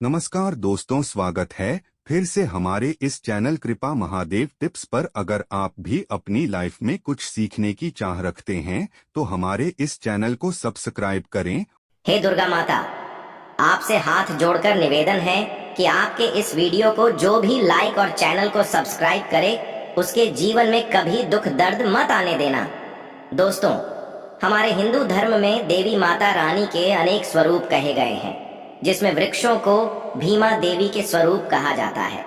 नमस्कार दोस्तों, स्वागत है फिर से हमारे इस चैनल कृपा महादेव टिप्स पर। अगर आप भी अपनी लाइफ में कुछ सीखने की चाह रखते हैं तो हमारे इस चैनल को सब्सक्राइब करें। हे दुर्गा माता, आपसे हाथ जोड़कर निवेदन है कि आपके इस वीडियो को जो भी लाइक और चैनल को सब्सक्राइब करे उसके जीवन में कभी दुख दर्द मत आने देना। दोस्तों, हमारे हिंदू धर्म में देवी माता रानी के अनेक स्वरूप कहे गए हैं, जिसमें वृक्षों को भीमा देवी के स्वरूप कहा जाता है।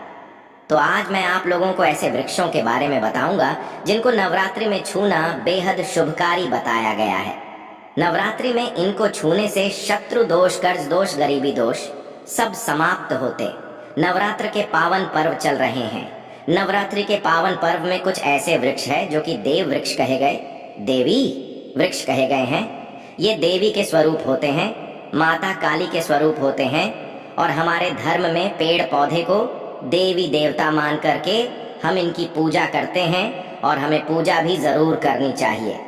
तो आज मैं आप लोगों को ऐसे वृक्षों के बारे में बताऊंगा जिनको नवरात्रि में छूना बेहद शुभकारी बताया गया है। नवरात्रि में इनको छूने से शत्रु दोष, कर्ज दोष, गरीबी दोष सब समाप्त होते। नवरात्र के पावन पर्व चल रहे हैं। नवरात्रि के पावन पर्व में कुछ ऐसे वृक्ष है जो कि देव वृक्ष कहे गए, देवी वृक्ष कहे गए हैं। ये देवी के स्वरूप होते हैं, माता काली के स्वरूप होते हैं, और हमारे धर्म में पेड़ पौधे को देवी देवता मान करके हम इनकी पूजा करते हैं, और हमें पूजा भी जरूर करनी चाहिए।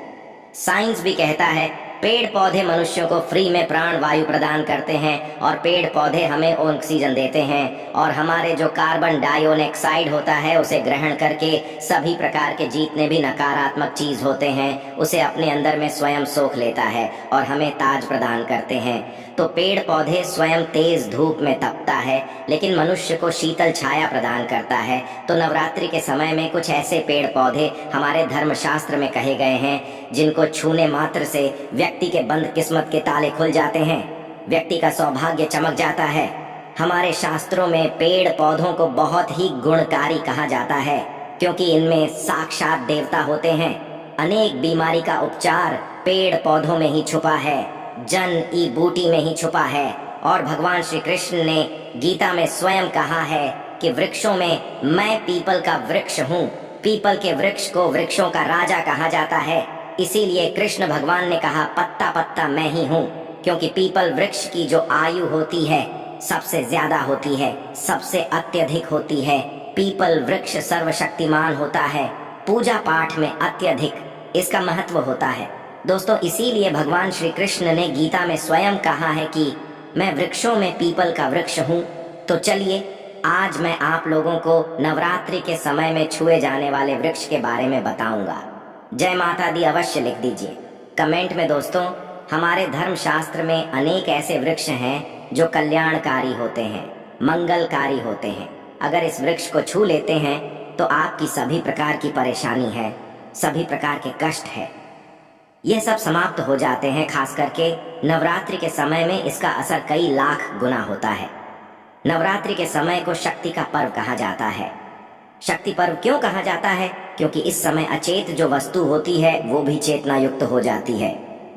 साइंस भी कहता है पेड़ पौधे मनुष्यों को फ्री में प्राण वायु प्रदान करते हैं, और पेड़ पौधे हमें ऑक्सीजन देते हैं, और हमारे जो कार्बन डाइऑक्साइड होता है उसे ग्रहण करके सभी प्रकार के जितने भी नकारात्मक चीज होते हैं उसे अपने अंदर में स्वयं सोख लेता है और हमें ताज प्रदान करते हैं। तो पेड़ पौधे स्वयं तेज धूप में तपता है, लेकिन मनुष्य को शीतल छाया प्रदान करता है। तो नवरात्रि के समय में कुछ ऐसे पेड़ पौधे हमारे धर्मशास्त्र में कहे गए हैं जिनको छूने मात्र से व्यक्ति के बंद किस्मत के ताले खुल जाते हैं, व्यक्ति का सौभाग्य चमक जाता है। हमारे शास्त्रों में पेड़ पौधों को बहुत ही गुणकारी कहा जाता है, क्योंकि इनमें साक्षात देवता होते हैं। अनेक बीमारी का उपचार पेड़ पौधों में ही छुपा है, जन ई बूटी में ही छुपा है। और भगवान श्री कृष्ण ने गीता में स्वयं कहा है कि वृक्षों में मैं पीपल का वृक्ष हूँ। पीपल के वृक्ष को वृक्षों का राजा कहा जाता है। इसीलिए कृष्ण भगवान ने कहा पत्ता पत्ता मैं ही हूँ, क्योंकि पीपल वृक्ष की जो आयु होती है सबसे ज्यादा होती है, सबसे अत्यधिक होती है। पीपल वृक्ष सर्वशक्तिमान होता है, पूजा पाठ में अत्यधिक इसका महत्व होता है। दोस्तों, इसीलिए भगवान श्री कृष्ण ने गीता में स्वयं कहा है कि मैं वृक्षों में पीपल का वृक्ष हूँ। तो चलिए आज मैं आप लोगों को नवरात्रि के समय में छुए जाने वाले वृक्ष के बारे में बताऊंगा। जय माता दी अवश्य लिख दीजिए कमेंट में। दोस्तों, हमारे धर्मशास्त्र में अनेक ऐसे वृक्ष हैं जो कल्याणकारी होते हैं, मंगलकारी होते हैं। अगर इस वृक्ष को छू लेते हैं तो आपकी सभी प्रकार की परेशानी है, सभी प्रकार के कष्ट है, यह सब समाप्त हो जाते हैं। खास करके नवरात्रि के समय में इसका असर कई लाख गुना होता है। नवरात्रि के समय को शक्ति का पर्व कहा जाता है। शक्ति पर्व क्यों कहा जाता है? क्योंकि इस समय अचेत जो वस्तु होती है वो भी चेतना युक्त हो जाती है,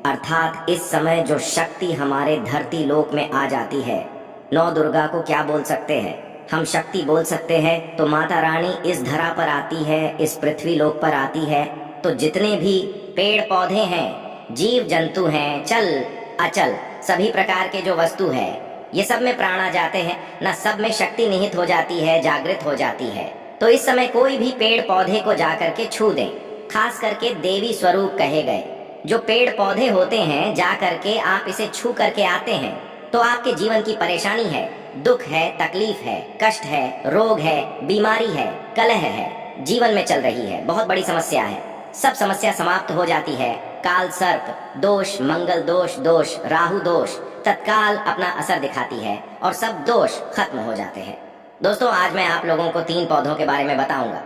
अर्थात इस समय जो शक्ति हमारे धरती लोक में आ जाती है। नौ दुर्गा को क्या बोल सकते हैं हम? शक्ति बोल सकते हैं। तो माता रानी इस धरा पर आती है, इस पृथ्वी लोक पर आती है, तो जितने भी पेड़ पौधे हैं, जीव जंतु हैं, चल अचल सभी प्रकार के जो वस्तु है, ये सब में प्राण आ जाते हैं ना, सब में शक्ति निहित हो जाती है, जागृत हो जाती है। तो इस समय कोई भी पेड़ पौधे को जाकर के छू दें, खास करके देवी स्वरूप कहे गए जो पेड़ पौधे होते हैं, जा करके आप इसे छू करके आते हैं तो आपके जीवन की परेशानी है, दुख है, तकलीफ है, कष्ट है, रोग है, बीमारी है, कलह है, जीवन में चल रही है, बहुत बड़ी समस्या है, सब समस्या समाप्त हो जाती है। काल सर्प दोष, मंगल दोष, राहु दोष तत्काल अपना असर दिखाती है और सब दोष खत्म हो जाते हैं। दोस्तों, आज मैं आप लोगों को 3 पौधों के बारे में बताऊंगा,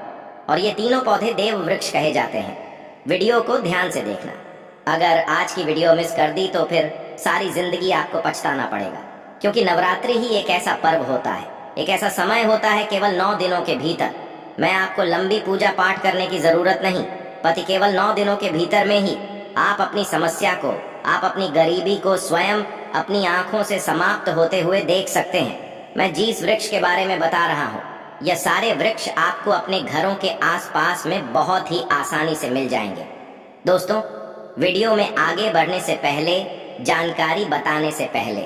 और ये तीनों पौधे देव वृक्ष कहे जाते हैं। वीडियो को ध्यान से देखना। अगर आज की वीडियो मिस कर दी तो फिर सारी जिंदगी आपको पछताना पड़ेगा, क्योंकि नवरात्रि ही एक ऐसा पर्व होता है, एक ऐसा समय होता है केवल 9 दिनों के भीतर। मैं आपको लंबी पूजा पाठ करने की जरूरत नहीं, पति केवल 9 दिनों के भीतर में ही आप अपनी समस्या को, आप अपनी गरीबी को स्वयं अपनी आंखों से समाप्त होते हुए देख सकते हैं। मैं जिस वृक्ष के बारे में बता रहा हूँ, यह सारे वृक्ष आपको अपने घरों के आसपास में बहुत ही आसानी से मिल जाएंगे। दोस्तों, वीडियो में आगे बढ़ने से पहले, जानकारी बताने से पहले,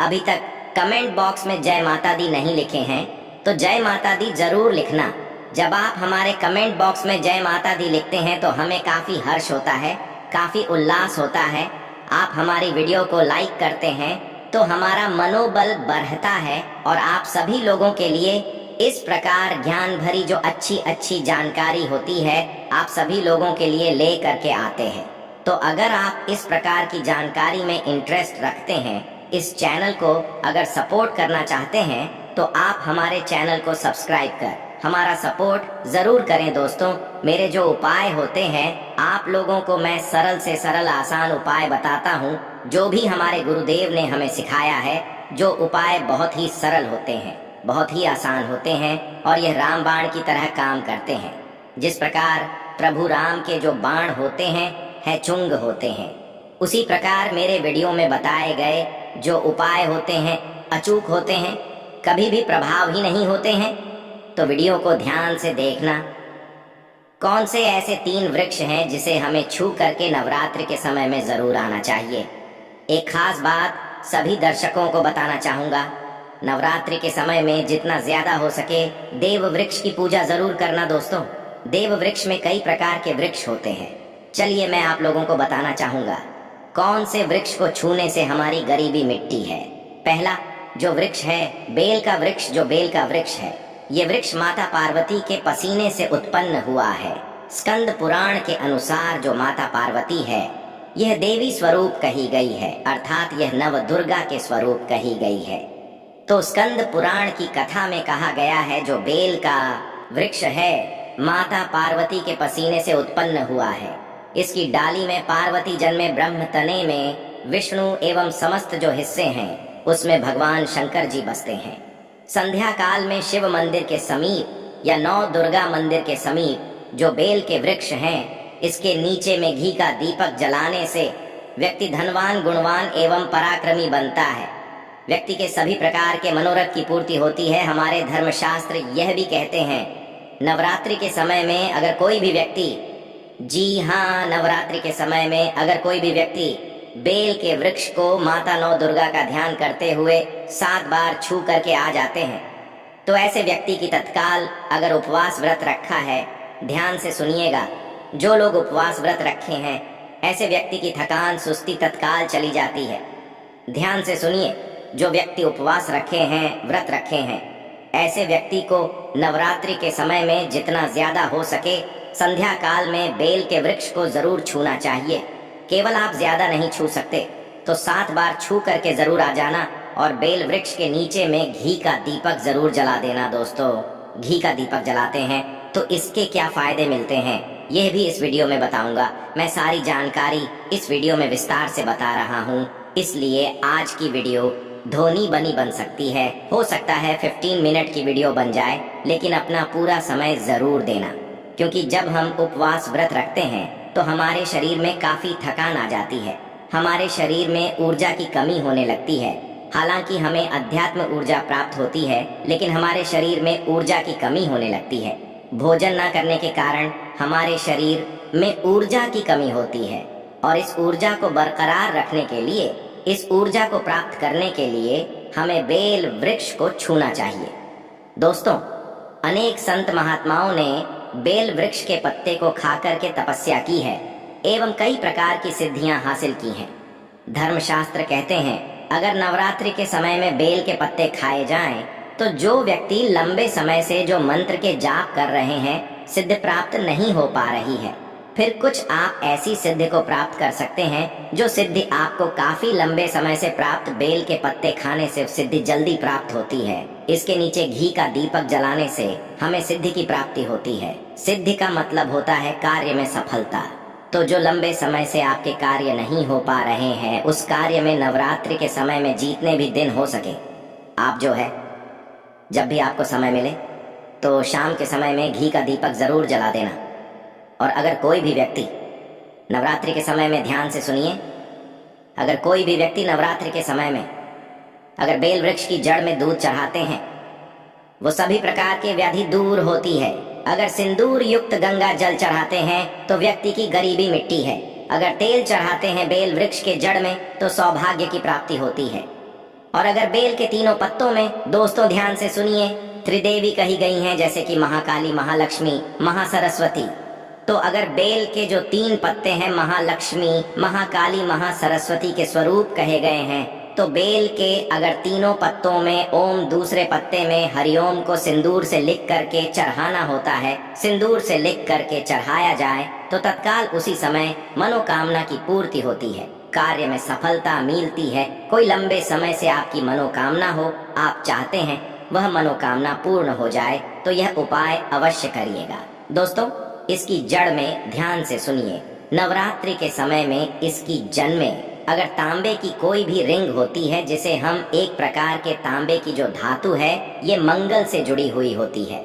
अभी तक कमेंट बॉक्स में जय माता दी नहीं लिखे हैं तो जय माता दी जरूर लिखना। जब आप हमारे कमेंट बॉक्स में जय माता दी लिखते हैं तो हमें काफी हर्ष होता है, काफी उल्लास होता है। आप हमारी वीडियो को लाइक करते हैं तो हमारा मनोबल बढ़ता है और आप सभी लोगों के लिए इस प्रकार ज्ञान भरी जो अच्छी अच्छी जानकारी होती है आप सभी लोगों के लिए ले करके आते हैं। तो अगर आप इस प्रकार की जानकारी में इंटरेस्ट रखते हैं, इस चैनल को अगर सपोर्ट करना चाहते हैं, तो आप हमारे चैनल को सब्सक्राइब कर हमारा सपोर्ट जरूर करें। दोस्तों, मेरे जो उपाय होते हैं आप लोगों को मैं सरल से सरल आसान उपाय बताता हूँ, जो भी हमारे गुरुदेव ने हमें सिखाया है। जो उपाय बहुत ही सरल होते हैं, बहुत ही आसान होते हैं और यह रामबाण की तरह काम करते हैं। जिस प्रकार प्रभु राम के जो बाण होते हैं चुंग होते हैं, उसी प्रकार मेरे वीडियो में बताए गए जो उपाय होते हैं अचूक होते हैं, कभी भी प्रभाव ही नहीं होते हैं। तो वीडियो को ध्यान से देखना। कौन से ऐसे 3 वृक्ष हैं जिसे हमें छू करके नवरात्रि के समय में जरूर आना चाहिए। एक खास बात सभी दर्शकों को बताना चाहूंगा, नवरात्रि के समय में जितना ज्यादा हो सके देव वृक्ष की पूजा जरूर करना। दोस्तों, देव वृक्ष में कई प्रकार के वृक्ष होते हैं। चलिए मैं आप लोगों को बताना चाहूंगा कौन से वृक्ष को छूने से हमारी गरीबी मिटती है। पहला जो वृक्ष है बेल का वृक्ष। जो बेल का वृक्ष है, ये वृक्ष माता पार्वती के पसीने से उत्पन्न हुआ है। स्कंद पुराण के अनुसार जो माता पार्वती है यह देवी स्वरूप कही गई है, अर्थात यह नव दुर्गा के स्वरूप कही गई है। तो स्कंद पुराण की कथा में कहा गया है जो बेल का वृक्ष है माता पार्वती के पसीने से उत्पन्न हुआ है। इसकी डाली में पार्वती जन्मे, ब्रह्म तने में विष्णु एवं समस्त जो हिस्से हैं उसमें भगवान शंकर जी बसते हैं। संध्या काल में शिव मंदिर के समीप या नौ दुर्गा मंदिर के समीप जो बेल के वृक्ष हैं, इसके नीचे में घी का दीपक जलाने से व्यक्ति धनवान, गुणवान एवं पराक्रमी बनता है। व्यक्ति के सभी प्रकार के मनोरथ की पूर्ति होती है। हमारे धर्मशास्त्र यह भी कहते हैं नवरात्रि के समय में अगर कोई भी व्यक्ति, जी हाँ, नवरात्रि के समय में अगर कोई भी व्यक्ति बेल के वृक्ष को माता नौ दुर्गा का ध्यान करते हुए 7 बार छू करके आ जाते हैं, तो ऐसे व्यक्ति की तत्काल अगर उपवास व्रत रखा है, ध्यान से सुनिएगा, जो लोग उपवास व्रत रखे हैं ऐसे व्यक्ति की थकान सुस्ती तत्काल चली जाती है। ध्यान से सुनिए, जो व्यक्ति उपवास रखे हैं, व्रत रखे हैं, ऐसे व्यक्ति को नवरात्रि के समय में जितना ज्यादा हो सके संध्या काल में बेल के वृक्ष को जरूर छूना चाहिए। केवल आप ज्यादा नहीं छू सकते तो 7 बार छू करके जरूर आ जाना और बेल वृक्ष के नीचे में घी का दीपक जरूर जला देना। दोस्तों, घी का दीपक जलाते हैं तो इसके क्या फायदे मिलते हैं यह भी इस वीडियो में बताऊंगा। मैं सारी जानकारी इस वीडियो में विस्तार से बता रहा हूँ, इसलिए आज की वीडियो धोनी बनी बन सकती है। हो सकता है 15 मिनट की वीडियो बन जाए, लेकिन अपना पूरा समय जरूर देना, क्योंकि जब हम उपवास व्रत रखते हैं तो हमारे शरीर में काफी थकान आ जाती है, हमारे शरीर में ऊर्जा की कमी होने लगती है। हालांकि हमें अध्यात्म ऊर्जा प्राप्त होती है, लेकिन हमारे शरीर में ऊर्जा की कमी होने लगती है। भोजन न करने के कारण हमारे शरीर में ऊर्जा की कमी होती है और इस ऊर्जा को बरकरार रखने के लिए, इस ऊर्जा को प्राप्त करने के लिए हमें बेल वृक्ष को छूना चाहिए। दोस्तों, अनेक संत महात्माओं ने बेल वृक्ष के पत्ते को खाकर के तपस्या की है एवं कई प्रकार की सिद्धियां हासिल की हैं। धर्मशास्त्र कहते हैं अगर नवरात्रि के समय में बेल के पत्ते खाए जाएं, तो जो व्यक्ति लंबे समय से जो मंत्र के जाप कर रहे हैं, सिद्धि प्राप्त नहीं हो पा रही है, फिर कुछ आप ऐसी सिद्धि को प्राप्त कर सकते हैं जो सिद्धि आपको काफी लंबे समय से प्राप्त बेल के पत्ते खाने से सिद्धि जल्दी प्राप्त होती है। इसके नीचे घी का दीपक जलाने से हमें सिद्धि की प्राप्ति होती है। सिद्धि का मतलब होता है कार्य में सफलता। तो जो लंबे समय से आपके कार्य नहीं हो पा रहे हैं, उस कार्य में नवरात्रि के समय में जितने भी दिन हो सके, आप जो है जब भी आपको समय मिले तो शाम के समय में घी का दीपक जरूर जला देना। और अगर कोई भी व्यक्ति नवरात्रि के समय में, ध्यान से सुनिए, अगर कोई भी व्यक्ति नवरात्रि के समय में अगर बेल वृक्ष की जड़ में दूध चढ़ाते हैं, वो सभी प्रकार के व्याधि दूर होती है। अगर सिंदूर युक्त गंगा जल चढ़ाते हैं तो व्यक्ति की गरीबी मिटती है। अगर तेल चढ़ाते हैं बेल वृक्ष के जड़ में तो सौभाग्य की प्राप्ति होती है। और अगर बेल के तीनों पत्तों में, दोस्तों ध्यान से सुनिए, त्रिदेवी कही गई हैं, जैसे कि महाकाली, महालक्ष्मी, महासरस्वती। तो अगर बेल के जो 3 पत्ते हैं महालक्ष्मी, महाकाली, महासरस्वती के स्वरूप कहे गए हैं, तो बेल के अगर तीनों पत्तों में ओम, दूसरे पत्ते में हरिओम को सिंदूर से लिख करके चढ़ाना होता है, सिंदूर से लिख करके चढ़ाया जाए तो तत्काल उसी समय मनोकामना की पूर्ति होती है, कार्य में सफलता मिलती है। कोई लंबे समय से आपकी मनोकामना हो, आप चाहते हैं वह मनोकामना पूर्ण हो जाए, तो यह उपाय अवश्य करिएगा। दोस्तों, इसकी जड़ में ध्यान से सुनिए। नवरात्रि के समय में इसकी जड़ में अगर तांबे की कोई भी रिंग होती है, जिसे हम एक प्रकार के तांबे की जो धातु है ये मंगल से जुड़ी हुई होती है,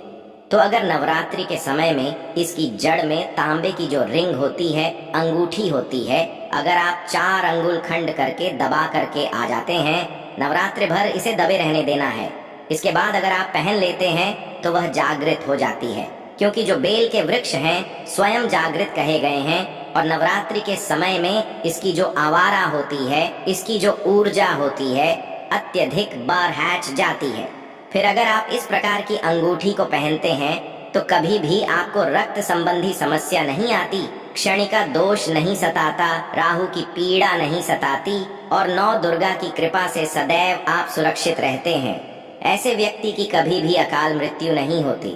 तो अगर नवरात्रि के समय में इसकी जड़ में तांबे की जो रिंग होती है, अंगूठी होती है, अगर आप 4 अंगुल खंड करके दबा करके आ जाते हैं, नवरात्रि भर इसे दबे रहने देना है। इसके बाद अगर आप पहन लेते हैं तो वह जागृत हो जाती है, क्योंकि जो बेल के वृक्ष हैं स्वयं जागृत कहे गए हैं, और नवरात्रि के समय में इसकी जो आवारा होती है, इसकी जो ऊर्जा होती है, अत्यधिक बार हैच जाती है। फिर अगर आप इस प्रकार की अंगूठी को पहनते हैं तो कभी भी आपको रक्त संबंधी समस्या नहीं आती, क्षणिका दोष नहीं सताता, राहु की पीड़ा नहीं सताती, और 9 दुर्गा की कृपा से सदैव आप सुरक्षित रहते हैं। ऐसे व्यक्ति की कभी भी अकाल मृत्यु नहीं होती।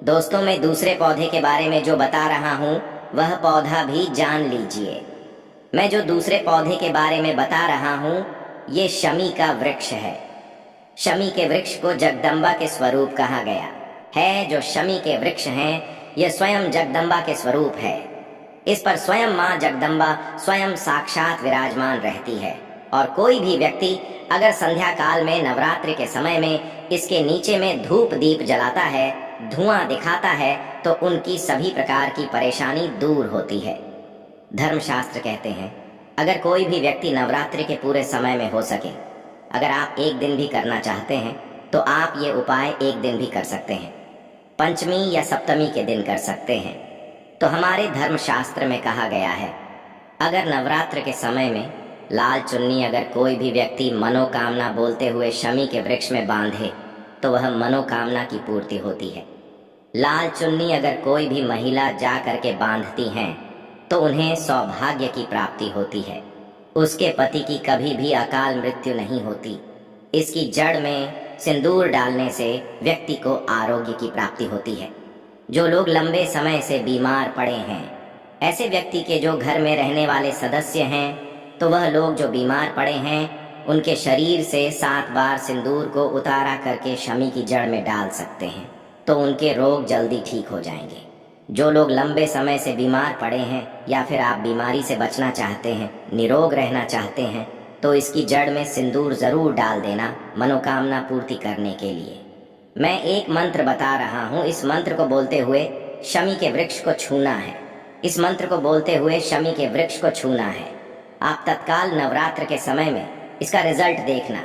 दोस्तों, मैं दूसरे पौधे के बारे में जो बता रहा हूँ वह पौधा भी जान लीजिए। मैं जो दूसरे पौधे के बारे में बता रहा हूँ ये शमी का वृक्ष है। शमी के वृक्ष को जगदम्बा के स्वरूप कहा गया है। जो शमी के वृक्ष हैं ये स्वयं जगदम्बा के स्वरूप है। इस पर स्वयं माँ जगदम्बा स्वयं साक्षात विराजमान रहती है, और कोई भी व्यक्ति अगर संध्या काल में नवरात्रि के समय में इसके नीचे में धूप दीप जलाता है, धुआं दिखाता है, तो उनकी सभी प्रकार की परेशानी दूर होती है। धर्मशास्त्र कहते हैं अगर कोई भी व्यक्ति नवरात्रि के पूरे समय में हो सके, अगर आप एक दिन भी करना चाहते हैं तो आप ये उपाय एक दिन भी कर सकते हैं, पंचमी या सप्तमी के दिन कर सकते हैं। तो हमारे धर्मशास्त्र में कहा गया है अगर नवरात्र के समय में लाल चुन्नी अगर कोई भी व्यक्ति मनोकामना बोलते हुए शमी के वृक्ष में बांधे तो वह मनोकामना की पूर्ति होती है। लाल चुन्नी अगर कोई भी महिला जा करके बांधती हैं तो उन्हें सौभाग्य की प्राप्ति होती है, उसके पति की कभी भी अकाल मृत्यु नहीं होती। इसकी जड़ में सिंदूर डालने से व्यक्ति को आरोग्य की प्राप्ति होती है। जो लोग लंबे समय से बीमार पड़े हैं, ऐसे व्यक्ति के जो घर में रहने वाले सदस्य हैं, तो वह लोग जो बीमार पड़े हैं उनके शरीर से 7 बार सिंदूर को उतारा करके शमी की जड़ में डाल सकते हैं, तो उनके रोग जल्दी ठीक हो जाएंगे। जो लोग लंबे समय से बीमार पड़े हैं या फिर आप बीमारी से बचना चाहते हैं, निरोग रहना चाहते हैं, तो इसकी जड़ में सिंदूर जरूर डाल देना मनोकामना पूर्ति करने के लिए। मैं एक मंत्र बता रहा हूँ, इस मंत्र को बोलते हुए शमी के वृक्ष को छूना है। इस मंत्र को बोलते हुए शमी के वृक्ष को छूना है। आप तत्काल नवरात्र के समय में इसका रिजल्ट देखना।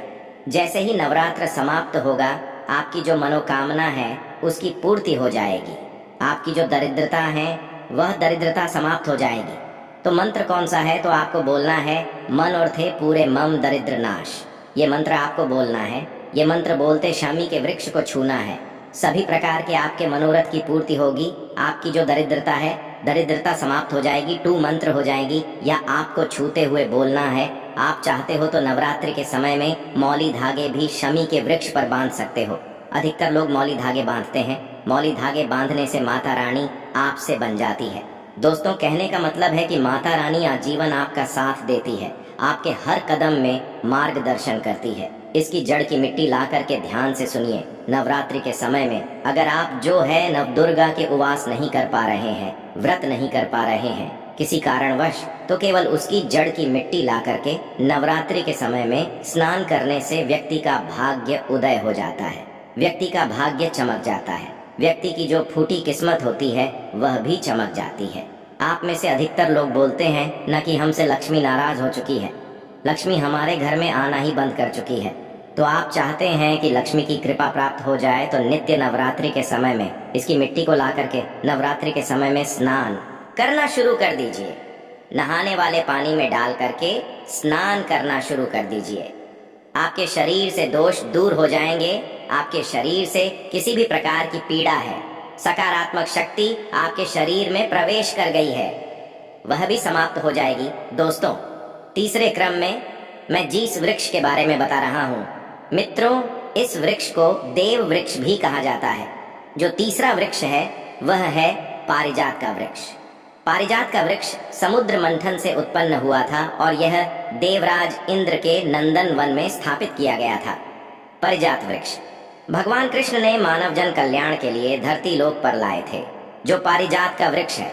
जैसे ही नवरात्र समाप्त होगा आपकी जो मनोकामना है उसकी पूर्ति हो जाएगी। आपकी जो दरिद्रता है वह दरिद्रता समाप्त हो जाएगी। तो मंत्र कौन सा है? तो आपको बोलना है मन और थे पूरे मम दरिद्र नाश। ये मंत्र आपको बोलना है। ये मंत्र बोलते शमी के वृक्ष को छूना है। सभी प्रकार के आपके मनोरथ की पूर्ति होगी। आपकी जो दरिद्रता है, दरिद्रता समाप्त हो जाएगी, 2 मंत्र हो जाएगी। या आपको छूते हुए बोलना है। आप चाहते हो तो नवरात्रि के समय में मौली धागे भी शमी के वृक्ष पर बांध सकते हो। अधिकतर लोग मौली धागे बांधते हैं। मौली धागे बांधने से माता रानी आपसे बन जाती है। दोस्तों, कहने का मतलब है कि माता रानी आजीवन आपका साथ देती है, आपके हर कदम में मार्गदर्शन करती है। इसकी जड़ की मिट्टी ला करके ध्यान से सुनिए। नवरात्रि के समय में अगर आप जो है नवदुर्गा के उपवास नहीं कर पा रहे हैं, व्रत नहीं कर पा रहे हैं किसी कारणवश, तो केवल उसकी जड़ की मिट्टी ला करके नवरात्रि के समय में स्नान करने से व्यक्ति का भाग्य उदय हो जाता है, व्यक्ति का भाग्य चमक जाता है, व्यक्ति की जो फूटी किस्मत होती है वह भी चमक जाती है। आप में से अधिकतर लोग बोलते हैं न कि हमसे लक्ष्मी नाराज हो चुकी है, लक्ष्मी हमारे घर में आना ही बंद कर चुकी है। तो आप चाहते हैं कि लक्ष्मी की कृपा प्राप्त हो जाए, तो नित्य नवरात्रि के समय में इसकी मिट्टी को ला करके नवरात्रि के समय में स्नान करना शुरू कर दीजिए। नहाने वाले पानी में डाल करके स्नान करना शुरू कर दीजिए। आपके शरीर से दोष दूर हो जाएंगे। आपके शरीर से किसी भी प्रकार की पीड़ा है, सकारात्मक शक्ति आपके शरीर में प्रवेश कर गई है, वह भी समाप्त हो जाएगी। दोस्तों, तीसरे क्रम में मैं जिस वृक्ष के बारे में बता रहा हूँ मित्रों, इस वृक्ष को देव वृक्ष भी कहा जाता है। जो तीसरा वृक्ष है वह है पारिजात का वृक्ष। पारिजात का वृक्ष समुद्र मंथन से उत्पन्न हुआ था और यह देवराज इंद्र के नंदन वन में स्थापित किया गया था। पारिजात वृक्ष भगवान कृष्ण ने मानव जन कल्याण के लिए धरती लोक पर लाए थे। जो पारिजात का वृक्ष है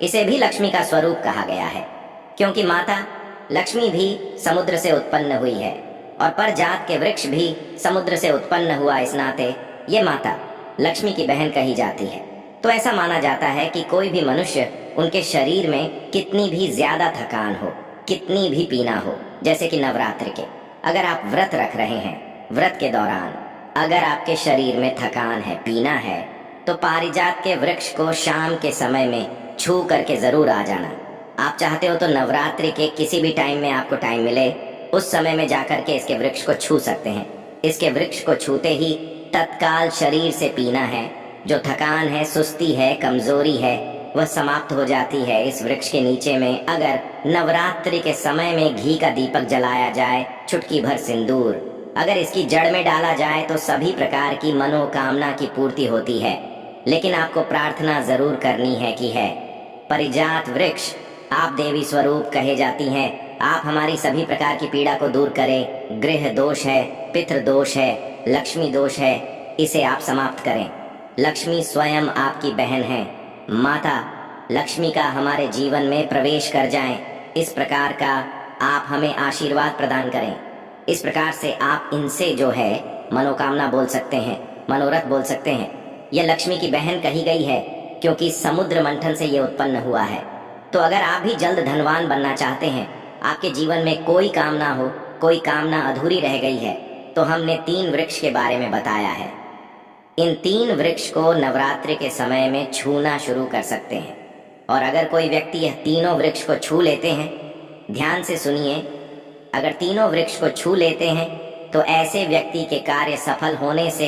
इसे भी लक्ष्मी का स्वरूप कहा गया है, क्योंकि माता लक्ष्मी भी समुद्र से उत्पन्न हुई है और पारिजात के वृक्ष भी समुद्र से उत्पन्न हुआ, इस नाते ये माता लक्ष्मी की बहन कही जाती है। तो ऐसा माना जाता है कि कोई भी मनुष्य उनके शरीर में कितनी भी ज्यादा थकान हो, कितनी भी पीना हो, जैसे कि नवरात्रि के अगर आप व्रत रख रहे हैं, व्रत के दौरान अगर आपके शरीर में थकान है, पीना है, तो पारिजात के वृक्ष को शाम के समय में छू करके जरूर आ जाना। आप चाहते हो तो नवरात्रि के किसी भी टाइम में आपको टाइम मिले उस समय में जाकर के इसके वृक्ष को छू सकते हैं। इसके वृक्ष को छूते ही तत्काल शरीर से पीना है, जो थकान है, सुस्ती है, कमजोरी है, वह समाप्त हो जाती है। इस वृक्ष के नीचे में अगर नवरात्रि के समय में घी का दीपक जलाया जाए, चुटकी भर सिंदूर अगर इसकी जड़ में डाला जाए तो सभी प्रकार की मनोकामना की पूर्ति होती है। लेकिन आपको प्रार्थना जरूर करनी है कि है पारिजात वृक्ष आप देवी स्वरूप कहे जाती हैं, आप हमारी सभी प्रकार की पीड़ा को दूर करें। गृह दोष है, पितृ दोष है, लक्ष्मी दोष है, इसे आप समाप्त करें। लक्ष्मी स्वयं आपकी बहन है। माता लक्ष्मी का हमारे जीवन में प्रवेश कर जाएं, इस प्रकार का आप हमें आशीर्वाद प्रदान करें। इस प्रकार से आप इनसे जो है मनोकामना बोल सकते हैं, मनोरथ बोल सकते हैं। यह लक्ष्मी की बहन कही गई है क्योंकि समुद्र मंथन से ये उत्पन्न हुआ है। तो अगर आप भी जल्द धनवान बनना चाहते हैं, आपके जीवन में कोई कामना हो, कोई कामना अधूरी रह गई है, तो हमने 3 वृक्ष के बारे में बताया है। इन 3 वृक्ष को नवरात्रि के समय में छूना शुरू कर सकते हैं। और अगर कोई व्यक्ति यह तीनों वृक्ष को छू लेते हैं, ध्यान से सुनिए, अगर तीनों वृक्ष को छू लेते हैं तो ऐसे व्यक्ति के कार्य सफल होने से,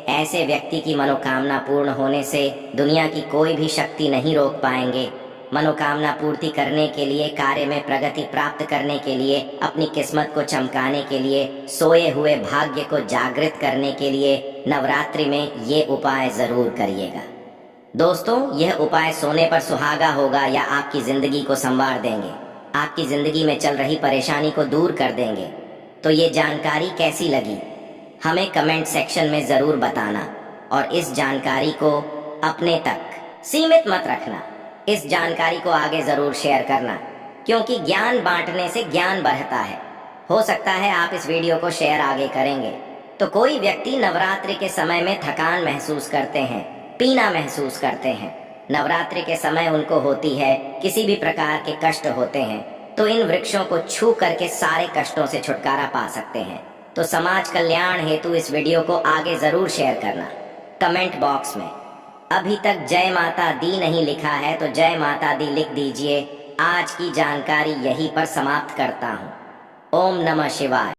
ऐसे व्यक्ति की मनोकामना पूर्ण होने से दुनिया की कोई भी शक्ति नहीं रोक पाएंगे। मनोकामना पूर्ति करने के लिए, कार्य में प्रगति प्राप्त करने के लिए, अपनी किस्मत को चमकाने के लिए, सोए हुए भाग्य को जागृत करने के लिए नवरात्रि में ये उपाय जरूर करिएगा। दोस्तों, यह उपाय सोने पर सुहागा होगा या आपकी जिंदगी को संवार देंगे, आपकी जिंदगी में चल रही परेशानी को दूर कर देंगे। तो ये जानकारी कैसी लगी हमें कमेंट सेक्शन में जरूर बताना और इस जानकारी को अपने तक सीमित मत रखना। इस जानकारी को आगे जरूर शेयर करना, क्योंकि ज्ञान बांटने से ज्ञान बढ़ता है। हो सकता है आप इस वीडियो को शेयर आगे करेंगे तो कोई व्यक्ति नवरात्रि के समय में थकान महसूस करते हैं, पीना महसूस करते हैं, नवरात्रि के समय उनको होती है, किसी भी प्रकार के कष्ट होते हैं, तो इन वृक्षों को छू करके सारे कष्टों से छुटकारा पा सकते हैं। तो समाज कल्याण हेतु इस वीडियो को आगे जरूर शेयर करना। कमेंट बॉक्स में अभी तक जय माता दी नहीं लिखा है तो जय माता दी लिख दीजिए। आज की जानकारी यहीं पर समाप्त करता हूँ। ओम नमः शिवाय।